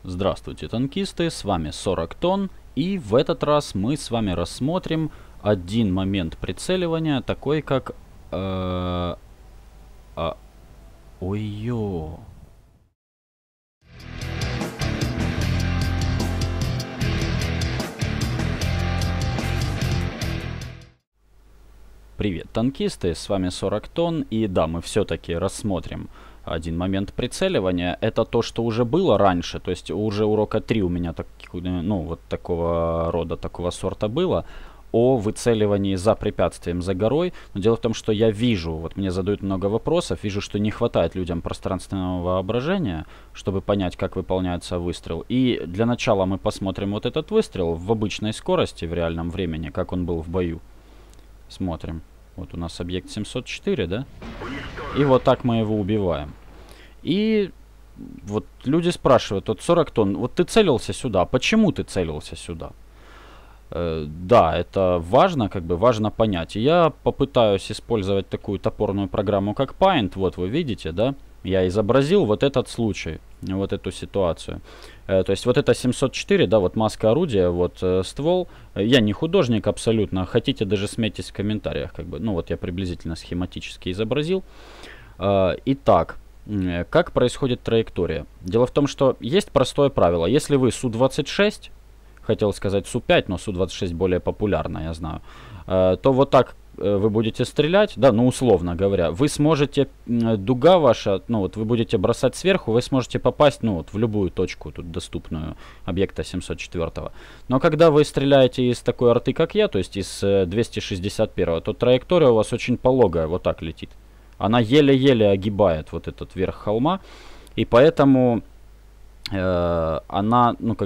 Здравствуйте, танкисты, с вами 40 тонн, и в этот раз мы с вами рассмотрим один момент прицеливания, такой как... Ой-ё... Привет, танкисты, с вами 40 тонн, и да, мы все-таки рассмотрим один момент прицеливания. Это то, что уже было раньше, то есть уже урока 3 у меня вот такого рода, такого сорта было, о выцеливании за препятствием, за горой. Но дело в том, что я вижу, вот мне задают много вопросов, вижу, что не хватает людям пространственного воображения, чтобы понять, как выполняется выстрел. И для начала мы посмотрим вот этот выстрел в обычной скорости, в реальном времени, как он был в бою. Смотрим. Вот у нас объект 704, да? И вот так мы его убиваем. И вот люди спрашивают, вот 40 тонн, вот ты целился сюда, почему ты целился сюда? Да, это важно, важно понять. И я попытаюсь использовать такую топорную программу, как Paint. Вот вы видите, да? Я изобразил вот этот случай, вот эту ситуацию. То есть вот это 704, да, вот маска орудия, вот ствол. Я не художник абсолютно, хотите даже смейтесь в комментариях, Ну вот я приблизительно схематически изобразил. Итак, как происходит траектория? Дело в том, что есть простое правило. Если вы Су-26, хотел сказать Су-5, но Су-26 более популярна, я знаю, то вот так вы будете стрелять, да, ну условно говоря, вы сможете, дуга ваша, ну вот вы будете бросать сверху, вы сможете попасть, ну вот в любую точку тут доступную объекта 704. Но когда вы стреляете из такой арты, как я, то есть из 261, то траектория у вас очень пологая, вот так летит. Она еле-еле огибает вот этот верх холма, и поэтому она, ну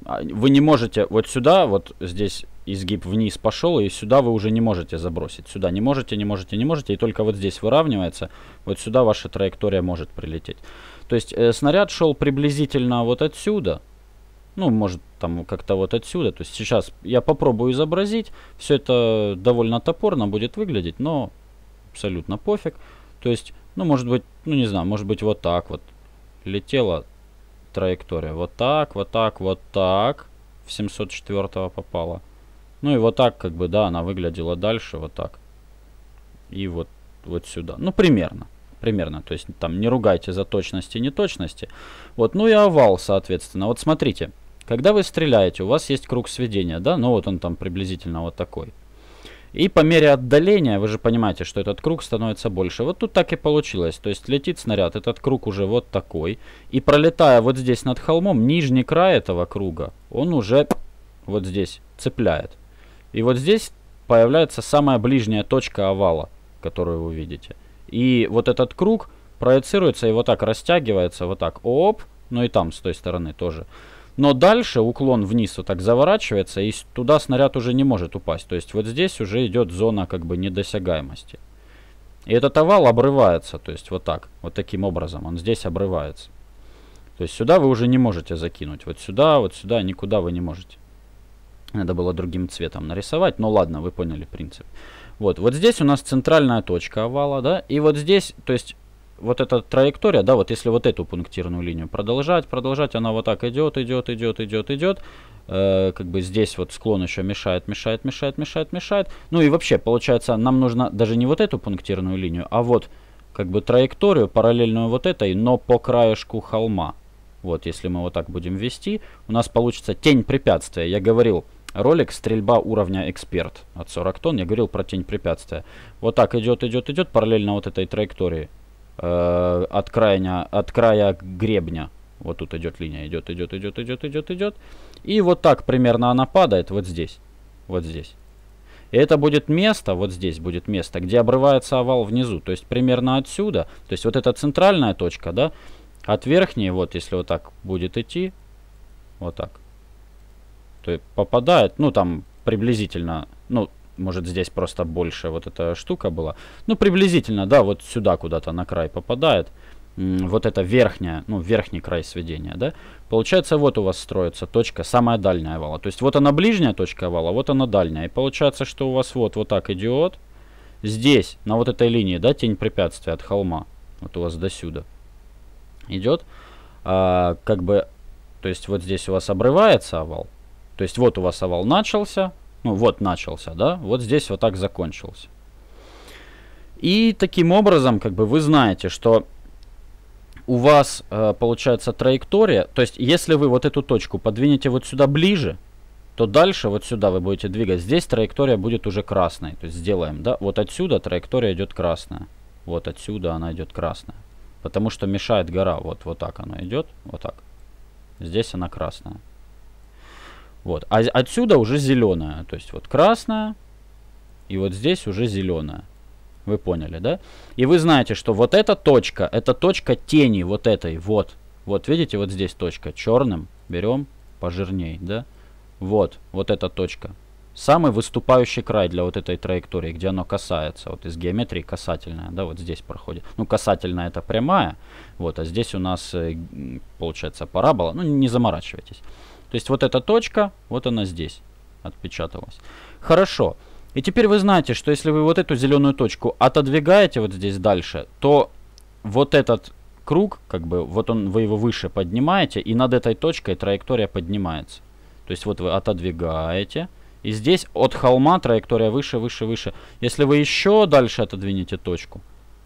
вы не можете вот сюда, вот здесь изгиб вниз пошел, и сюда вы уже не можете забросить. Сюда не можете, не можете, не можете, и только вот здесь выравнивается, вот сюда ваша траектория может прилететь. То есть снаряд шел приблизительно вот отсюда, ну, может там как-то вот отсюда. То есть сейчас я попробую изобразить, все это довольно топорно будет выглядеть, но абсолютно пофиг. То есть, ну, может быть, ну, не знаю, может быть вот так вот летела траектория. Вот так, вот так, вот так. В 704 попала. Ну и вот так, да, она выглядела дальше, вот так. И вот сюда. Ну, примерно. Примерно. То есть, там, не ругайте за точности и неточности. Вот, ну и овал, соответственно. Вот смотрите. Когда вы стреляете, у вас есть круг сведения, да? Ну, вот он там приблизительно вот такой. И по мере отдаления, вы же понимаете, что этот круг становится больше. Вот тут так и получилось. То есть летит снаряд, этот круг уже вот такой. И пролетая вот здесь над холмом, нижний край этого круга, он уже вот здесь цепляет. И вот здесь появляется самая ближняя точка овала, которую вы видите. И вот этот круг проецируется и вот так растягивается, вот так, оп, ну и там с той стороны тоже. Но дальше уклон вниз вот так заворачивается, и туда снаряд уже не может упасть. То есть вот здесь уже идет зона недосягаемости. И этот овал обрывается, то есть вот так, вот таким образом, он здесь обрывается. То есть сюда вы уже не можете закинуть, вот сюда, никуда вы не можете. Надо было другим цветом нарисовать, но ладно, вы поняли принцип. Вот здесь у нас центральная точка овала, да, и вот здесь, то есть... Вот эта траектория, да, вот если вот эту пунктирную линию продолжать, она вот так идет. Здесь вот склон еще мешает. Ну и вообще, получается, нам нужно даже не вот эту пунктирную линию, а вот траекторию, параллельную вот этой, но по краешку холма. Вот, если мы вот так будем вести, у нас получится тень препятствия. Я говорил, ролик «Стрельба уровня эксперт» от 40 тонн, я говорил про тень препятствия. Вот так идет, параллельно вот этой траектории. От края гребня. Вот тут идет линия, идет. И вот так примерно она падает вот здесь. И это будет место, вот здесь будет место, где обрывается овал внизу. То есть примерно отсюда. То есть вот эта центральная точка, да, от верхней, вот если вот так будет идти, вот так, то попадает, ну там приблизительно, ну, может здесь просто больше вот эта штука была. Ну, приблизительно, да, вот сюда куда-то на край попадает. Вот это верхняя, ну, верхний край сведения, да. Получается, вот у вас строится точка, самая дальняя овала. То есть вот она ближняя точка овала, вот она дальняя. И получается, что у вас вот так идет. Здесь, на вот этой линии, да, тень препятствия от холма. Вот у вас до сюда идет. То есть вот здесь у вас обрывается овал. То есть вот у вас овал начался. Ну вот начался, да? Вот здесь вот так закончился. И таким образом, как бы вы знаете, что у вас получается траектория. То есть если вы вот эту точку подвинете вот сюда ближе, то дальше вот сюда вы будете двигать. Здесь траектория будет уже красной. То есть сделаем, да? Вот отсюда траектория идет красная. Вот отсюда она идет красная. Потому что мешает гора. Вот так она идет. Вот так. Здесь она красная. Вот. А отсюда уже зеленая. То есть вот красная. И вот здесь уже зеленая. Вы поняли, да? И вы знаете, что вот эта точка, это точка тени вот этой. Вот. Вот видите, вот здесь точка. Черным берем пожирней, да? Вот. Вот эта точка. Самый выступающий край для вот этой траектории, где оно касается. Вот из геометрии касательная, да, вот здесь проходит. Ну, касательная это прямая. Вот, а здесь у нас получается парабола. Ну, не заморачивайтесь. То есть вот эта точка, вот она здесь отпечаталась. Хорошо. И теперь вы знаете, что если вы вот эту зеленую точку отодвигаете вот здесь дальше, то вот этот круг, как бы, вот он, вы его выше поднимаете, и над этой точкой траектория поднимается. То есть вот вы отодвигаете, и здесь от холма траектория выше, выше, выше. Если вы еще дальше отодвинете точку,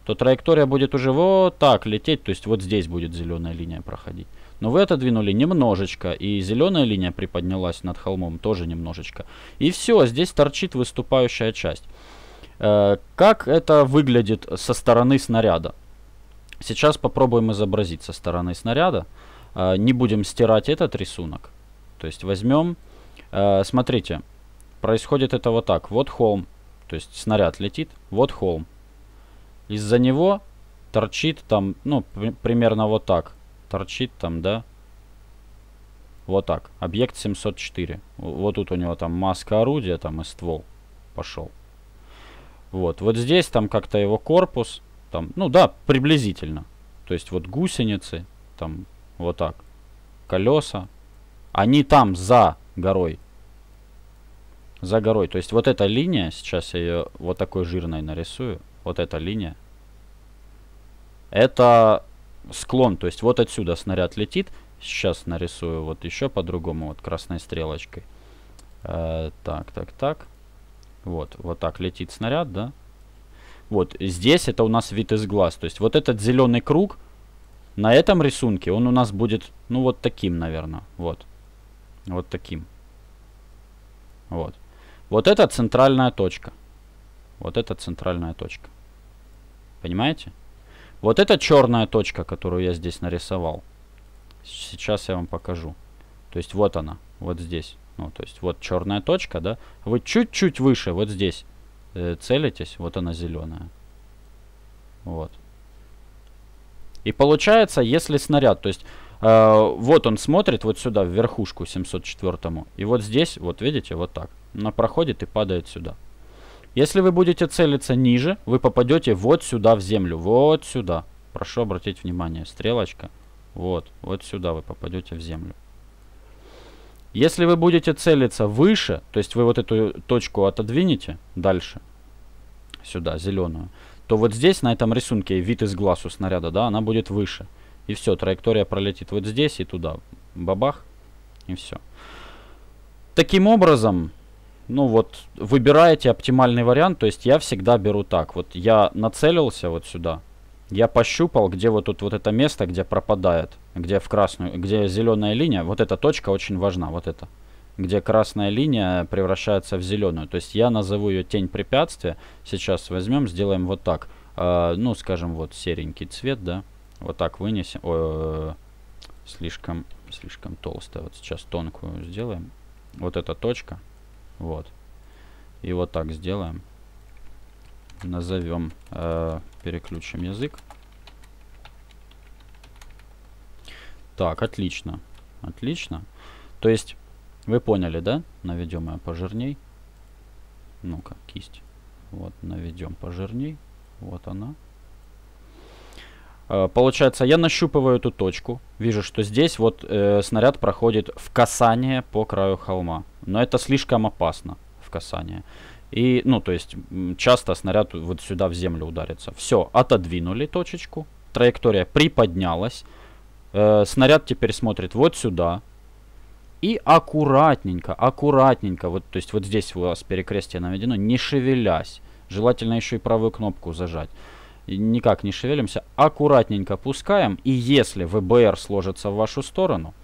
то траектория будет уже вот так лететь, то есть вот здесь будет зеленая линия проходить. Но вы отодвинули немножечко, и зеленая линия приподнялась над холмом тоже немножечко. И все, здесь торчит выступающая часть. Как это выглядит со стороны снаряда? Сейчас попробуем изобразить со стороны снаряда. Не будем стирать этот рисунок. То есть возьмем, смотрите, происходит это вот так. Вот холм, то есть снаряд летит, вот холм. Из-за него торчит там, ну, примерно вот так. Торчит там, да? Вот так. Объект 704. Вот тут у него там маска орудия, там и ствол пошел. Вот. Вот здесь там как-то его корпус. Там, ну да, приблизительно. То есть вот гусеницы, там вот так. Колеса. Они там за горой. За горой. То есть вот эта линия, сейчас я ее вот такой жирной нарисую. Вот эта линия. Это склон. То есть вот отсюда снаряд летит. Сейчас нарисую вот еще по-другому. Вот красной стрелочкой. Так. Вот так летит снаряд, да? Вот здесь это у нас вид из глаз. То есть вот этот зеленый круг на этом рисунке, он у нас будет, ну вот таким, наверное. Вот. Вот таким. Вот. Вот это центральная точка. Вот это центральная точка. Понимаете? Вот это черная точка, которую я здесь нарисовал. Сейчас я вам покажу. То есть вот она. Вот здесь. Ну, то есть вот черная точка, да? Вы чуть-чуть выше, вот здесь целитесь. Вот она зеленая. Вот. И получается, если снаряд, то есть вот он смотрит вот сюда, в верхушку 704-му. И вот здесь, вот видите, вот так. Она проходит и падает сюда. Если вы будете целиться ниже, вы попадете вот сюда в землю. Вот сюда. Прошу обратить внимание. Стрелочка. Вот. Вот сюда вы попадете в землю. Если вы будете целиться выше, то есть вы вот эту точку отодвинете дальше, сюда, зеленую, то вот здесь, на этом рисунке, вид из глаз у снаряда, да, она будет выше. И все, траектория пролетит вот здесь и туда. Бабах. И все. Таким образом, ну вот, выбираете оптимальный вариант. То есть я всегда беру так. Вот я нацелился вот сюда. Я пощупал, где вот тут вот это место, где пропадает. Где в красную, где зеленая линия. Вот эта точка очень важна. Вот это. Где красная линия превращается в зеленую. То есть я назову ее тень препятствия. Сейчас возьмем, сделаем вот так. Ну, скажем, вот серенький цвет, да. Вот так вынесем. Слишком толстая. Вот сейчас тонкую сделаем. Вот эта точка. Вот. И вот так сделаем. Назовем. Переключим язык. Так, отлично. Отлично. То есть, вы поняли, да? Наведем ее пожирней. Ну-ка, кисть. Вот, наведем пожирней. Вот она. Получается, я нащупываю эту точку. Вижу, что здесь вот снаряд проходит в касание по краю холма. Но это слишком опасно в касание. И, ну, то есть, часто снаряд вот сюда в землю ударится. Все, отодвинули точечку. Траектория приподнялась. Снаряд теперь смотрит вот сюда. И аккуратненько, аккуратненько, вот, то есть вот здесь у вас перекрестие наведено, не шевелясь. Желательно еще и правую кнопку зажать. И никак не шевелимся. Аккуратненько пускаем. И если ВБР сложится в вашу сторону,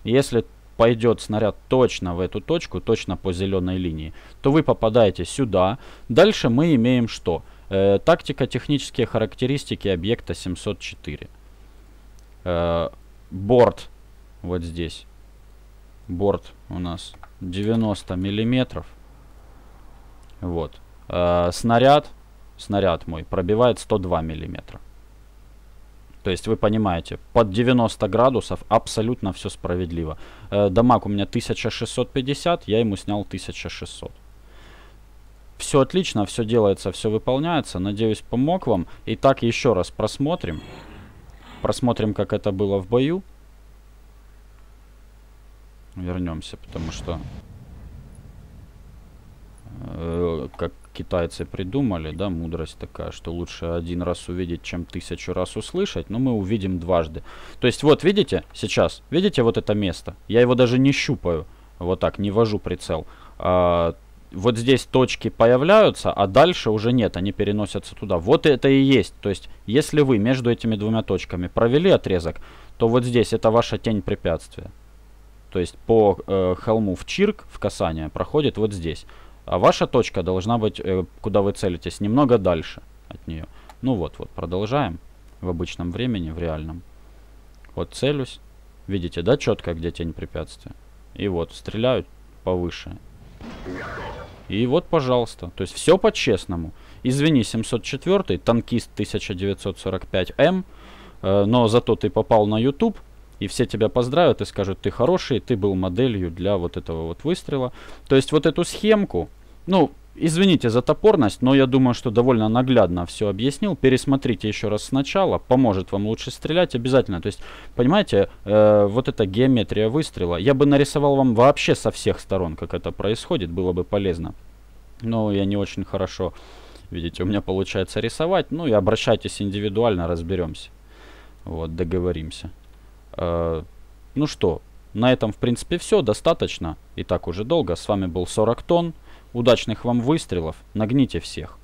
если пойдет снаряд точно в эту точку, точно по зеленой линии, то вы попадаете сюда. Дальше мы имеем что? Тактико-технические характеристики объекта 704. Борт вот здесь. Борт у нас 90 миллиметров. Вот. Снаряд мой пробивает 102 миллиметра. То есть вы понимаете, под 90 градусов абсолютно все справедливо. Дамаг у меня 1650, я ему снял 1600. Все отлично, все делается, все выполняется. Надеюсь, помог вам. Итак, еще раз просмотрим. Просмотрим, как это было в бою. Вернемся, потому что как китайцы придумали, да, мудрость такая, что лучше один раз увидеть, чем 1000 раз услышать, но мы увидим дважды. То есть вот видите сейчас, видите вот это место? Я его даже не щупаю, вот так, не вожу прицел. Вот здесь точки появляются, а дальше уже нет, они переносятся туда. Вот это и есть. То есть если вы между этими двумя точками провели отрезок, то вот здесь это ваша тень препятствия. То есть по холму в чирк, в касание, проходит вот здесь. А ваша точка должна быть, куда вы целитесь, немного дальше от нее. Ну вот, продолжаем в обычном времени, в реальном. Вот целюсь. Видите, да, четко, где тень препятствия. И вот, стреляю повыше. И вот, пожалуйста. То есть все по-честному. Извини, 704-й, танкист 1945М. Но зато ты попал на YouTube. И все тебя поздравят и скажут, ты хороший, ты был моделью для вот этого вот выстрела. То есть вот эту схемку, ну, извините за топорность, но я думаю, что довольно наглядно все объяснил. Пересмотрите еще раз сначала, поможет вам лучше стрелять обязательно. То есть, понимаете, вот эта геометрия выстрела, я бы нарисовал вам вообще со всех сторон, как это происходит, было бы полезно. Но я не очень хорошо, видите, у меня получается рисовать. Ну и обращайтесь индивидуально, разберемся. Вот, договоримся. Ну что, на этом в принципе все, достаточно. И так уже долго. С вами был 40 тонн. Удачных вам выстрелов. Нагните всех.